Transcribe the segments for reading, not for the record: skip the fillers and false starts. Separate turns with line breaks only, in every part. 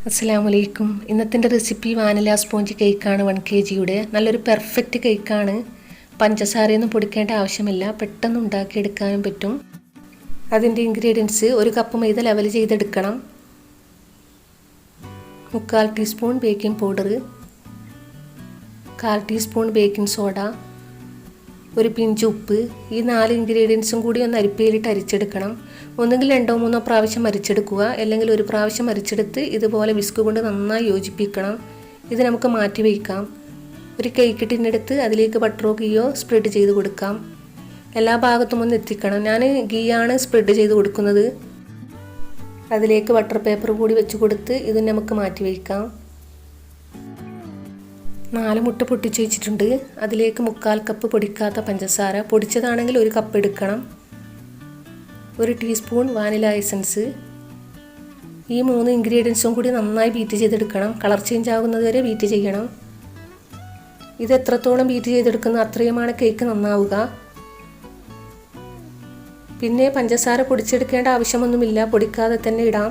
അസ്സലാമലൈക്കും. ഇന്നത്തെ recipe vanilla sponge കേക്കാണ്. 1 kg നല്ലൊരു പെർഫെക്റ്റ് കേക്കാണ്. പഞ്ചസാരയൊന്നും പൊടിക്കേണ്ട ആവശ്യമില്ല, പെട്ടെന്ന് ഉണ്ടാക്കിയെടുക്കാനും പറ്റും. അതിൻ്റെ ഇൻഗ്രീഡിയൻസ്: 1 കപ്പ് മൈദ ലെവൽ ചെയ്തെടുക്കണം, 3/4 teaspoon baking powder, 1/4 teaspoon baking soda, 1 pinch ഉപ്പ്. ഈ 4 ഇൻഗ്രീഡിയൻസും കൂടി ഒന്ന് അരിപ്പയിലിട്ട് അരിച്ചെടുക്കണം. ഒന്നുകിൽ 2-3 പ്രാവശ്യം അരിച്ചെടുക്കുക, അല്ലെങ്കിൽ 1 പ്രാവശ്യം അരിച്ചെടുത്ത് ഇതുപോലെ വിസ്ക് കൊണ്ട് നന്നായി യോജിപ്പിക്കണം. ഇത് നമുക്ക് മാറ്റി വയ്ക്കാം. ഒരു കേക്ക് ടിന്നെടുത്ത് അതിലേക്ക് ബട്ടറോ ഗീയോ സ്പ്രെഡ് ചെയ്ത് കൊടുക്കാം. എല്ലാ ഭാഗത്തും ഒന്ന് എത്തിക്കണം. ഞാൻ ഗീയാണ് സ്പ്രെഡ് ചെയ്ത് കൊടുക്കുന്നത്. അതിലേക്ക് ബട്ടർ പേപ്പർ കൂടി വെച്ച് കൊടുത്ത് ഇത് നമുക്ക് മാറ്റി വയ്ക്കാം. 4 മുട്ട പൊട്ടിച്ച് വെച്ചിട്ടുണ്ട്. അതിലേക്ക് 3/4 കപ്പ് പൊടിക്കാത്ത പഞ്ചസാര, പൊടിച്ചതാണെങ്കിൽ 1 കപ്പ് എടുക്കണം, 1 ടീസ്പൂൺ വാനില എസൻസ്. ഈ 3 ഇൻഗ്രീഡിയൻസും കൂടി നന്നായി ബീറ്റ് ചെയ്തെടുക്കണം. കളർ ചേഞ്ച് ആകുന്നത് വരെ ബീറ്റ് ചെയ്യണം. ഇത് എത്രത്തോളം ബീറ്റ് ചെയ്തെടുക്കുന്ന അത്രയുമാണ് കേക്ക് നന്നാവുക. പിന്നെ പഞ്ചസാര പൊടിച്ചെടുക്കേണ്ട ആവശ്യമൊന്നുമില്ല, പൊടിക്കാതെ തന്നെ ഇടാം.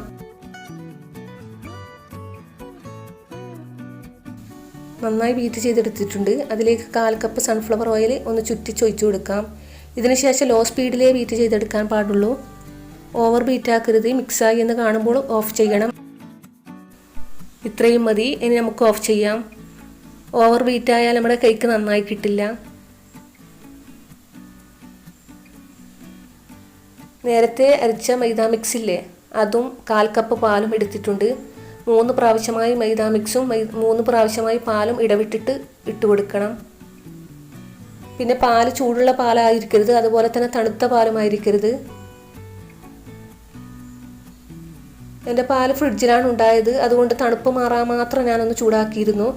നന്നായി ബീറ്റ് ചെയ്തെടുത്തിട്ടുണ്ട്. അതിലേക്ക് 1/4 കപ്പ് സൺഫ്ലവർ ഓയിൽ ഒന്ന് ചുറ്റിച്ചൊഴിച്ചു കൊടുക്കാം. ഇതിനുശേഷം ലോ സ്പീഡിലേ ബീറ്റ് ചെയ്തെടുക്കാൻ പാടുള്ളൂ. ഓവർ ബീറ്റ് ആക്കരുത്. മിക്സായി എന്ന് കാണുമ്പോൾ ഓഫ് ചെയ്യണം. ഇത്രയും മതി. ഇനി നമുക്ക് ഓഫ് ചെയ്യാം. ഓവർ ബീറ്റ് ആയാൽ നമ്മുടെ കേക്ക് നന്നായി കിട്ടില്ല. നേരത്തെ അരിച്ച മൈദ മിക്സ് ഇല്ലേ, അതും 1/4 കപ്പ് പാലും എടുത്തിട്ടുണ്ട്. 3 പ്രാവശ്യമായി മൈദ മിക്സും 3 പ്രാവശ്യമായി പാലും ഇടവിട്ടിട്ട് ഇട്ട് കൊടുക്കണം. പിന്നെ പാല് ചൂടുള്ള പാലായിരിക്കരുത്, അതുപോലെ തന്നെ തണുത്ത പാലുമായിരിക്കരുത്. എൻ്റെ പാല് ഫ്രിഡ്ജിലാണ് ഉണ്ടായത്, അതുകൊണ്ട് തണുപ്പ് മാറാൻ മാത്രം ഞാനൊന്ന് ചൂടാക്കിയിരുന്നു.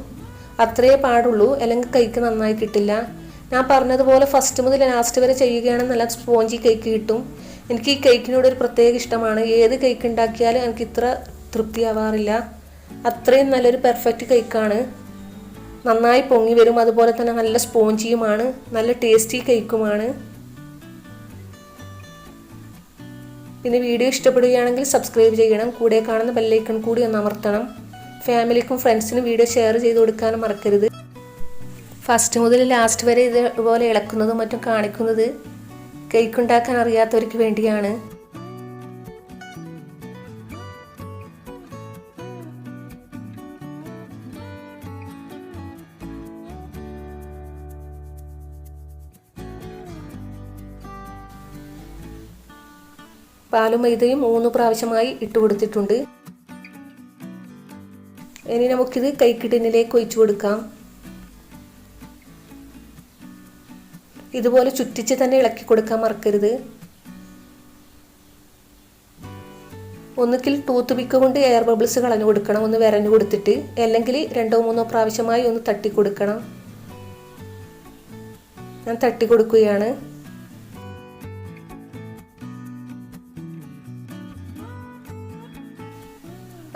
അത്രയേ പാടുള്ളൂ, അല്ലെങ്കിൽ കേക്ക് നന്നായി കിട്ടില്ല. ഞാൻ പറഞ്ഞതുപോലെ ഫസ്റ്റ് മുതൽ ലാസ്റ്റ് വരെ ചെയ്യുകയാണെങ്കിൽ നല്ല സ്പോഞ്ചി കേക്ക് കിട്ടും. എനിക്ക് ഈ കേക്കിനോട് ഒരു പ്രത്യേക ഇഷ്ടമാണ്. ഏത് കേക്ക് ഉണ്ടാക്കിയാലും എനിക്ക് ഇത്ര തൃപ്തിയാവാറില്ല. അത്രയും നല്ലൊരു പെർഫെക്റ്റ് കേക്കാണ്. നന്നായി പൊങ്ങി വരും, അതുപോലെ തന്നെ നല്ല സ്പോഞ്ചിയുമാണ്, നല്ല ടേസ്റ്റി കേക്കുമാണ്. പിന്നെ വീഡിയോ ഇഷ്ടപ്പെടുകയാണെങ്കിൽ സബ്സ്ക്രൈബ് ചെയ്യണം. കൂടെ കാണുന്ന ബെല്ലൈക്കൺ കൂടി ഒന്ന് അമർത്തണം. ഫാമിലിക്കും ഫ്രണ്ട്സിനും വീഡിയോ ഷെയർ ചെയ്ത് കൊടുക്കാനും മറക്കരുത്. ഫസ്റ്റ് മുതൽ ലാസ്റ്റ് വരെ ഇതുപോലെ ഇളക്കുന്നതും മറ്റും കാണിക്കുന്നത് കേക്ക് ഉണ്ടാക്കാൻ അറിയാത്തവർക്ക് വേണ്ടിയാണ്. പാലും മൈദയും 3 പ്രാവശ്യമായി ഇട്ട് കൊടുത്തിട്ടുണ്ട്. ഇനി നമുക്കിത് കേക്ക് ടിന്നിലേക്ക് ഒഴിച്ചു കൊടുക്കാം. ഇതുപോലെ ചുറ്റിച്ച് തന്നെ ഇളക്കി കൊടുക്കാൻ മറക്കരുത്. ഒന്നുകിൽ ടൂത്ത് പിക്ക് കൊണ്ട് എയർ ബബിൾസ് കളഞ്ഞു കൊടുക്കണം, ഒന്ന് വരഞ്ഞു കൊടുത്തിട്ട്, അല്ലെങ്കിൽ 2-3 പ്രാവശ്യമായി ഒന്ന് തട്ടി കൊടുക്കണം. ഞാൻ തട്ടി കൊടുക്കുകയാണ്.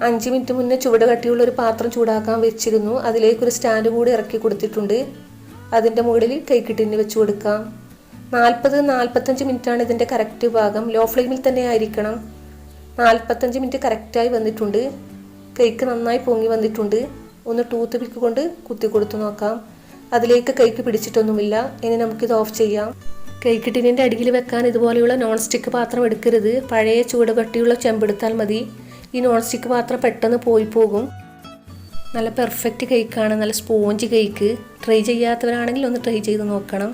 5 മിനിറ്റ് മുന്നേ ചുവട് കട്ടിയുള്ള ഒരു പാത്രം ചൂടാക്കാൻ വെച്ചിരുന്നു. അതിലേക്ക് ഒരു സ്റ്റാൻഡ് കൂടി ഇറക്കി കൊടുത്തിട്ടുണ്ട്. അതിൻ്റെ മുകളിൽ കേക്ക് ടിന്ന് വെച്ച് കൊടുക്കാം. 40-45 മിനിറ്റാണ് ഇതിൻ്റെ കറക്റ്റ് ഭാഗം. ലോ ഫ്ലെയിമിൽ തന്നെ ആയിരിക്കണം. 45 മിനിറ്റ് കറക്റ്റായി വന്നിട്ടുണ്ട്. കേക്ക് നന്നായി പൊങ്ങി വന്നിട്ടുണ്ട്. ഒന്ന് ടൂത്ത് പിക്ക് കൊണ്ട് കുത്തി കൊടുത്തു നോക്കാം. അതിലേക്ക് കേക്ക് പിടിച്ചിട്ടൊന്നുമില്ല. ഇനി നമുക്കിത് ഓഫ് ചെയ്യാം. കേക്ക് ടിന്നിൻ്റെ അടിയിൽ വെക്കാൻ ഇതുപോലെയുള്ള നോൺ സ്റ്റിക്ക് പാത്രം എടുക്കരുത്. പഴയ ചൂട് കട്ടിയുള്ള ചെമ്പെടുത്താൽ മതി. ഈ നോൺ സ്റ്റിക്ക് പാത്രം പെട്ടെന്ന് പോയി പോകും. നല്ല പെർഫെക്റ്റ് കേക്കാണ്, നല്ല സ്പോഞ്ച് കേക്ക്. ട്രൈ ചെയ്യാത്തവരാണെങ്കിൽ ഒന്ന് ട്രൈ ചെയ്ത് നോക്കണം.